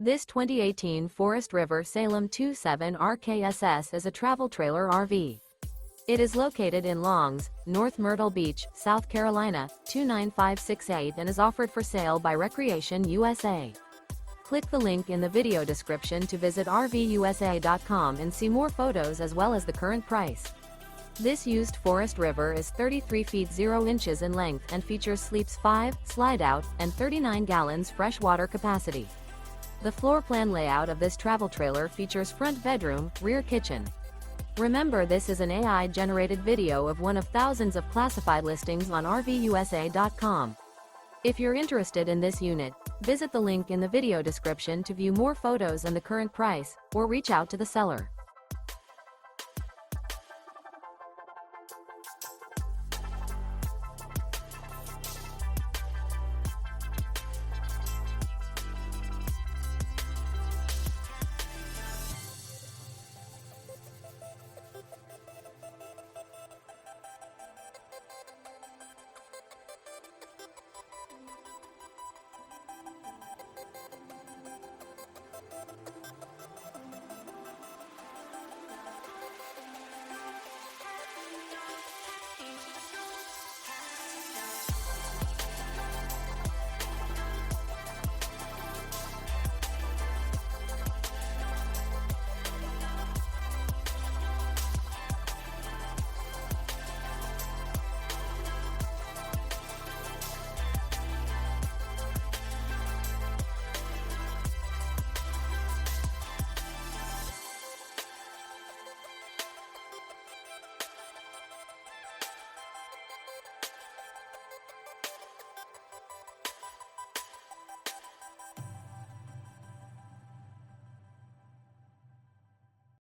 This 2018 Forest River Salem 27 RKSS is a travel trailer RV. It is located in Longs, North Myrtle Beach, South Carolina, 29568 and is offered for sale by Recreation USA. Click the link in the video description to visit RVUSA.com and see more photos as well as the current price. This used Forest River is 33 feet 0 inches in length and features sleeps 5, slide-out, and 39 gallons fresh water capacity. The floor plan layout of this travel trailer features front bedroom, rear kitchen. Remember, this is an AI-generated video of one of thousands of classified listings on RVUSA.com. If you're interested in this unit, visit the link in the video description to view more photos and the current price, or reach out to the seller.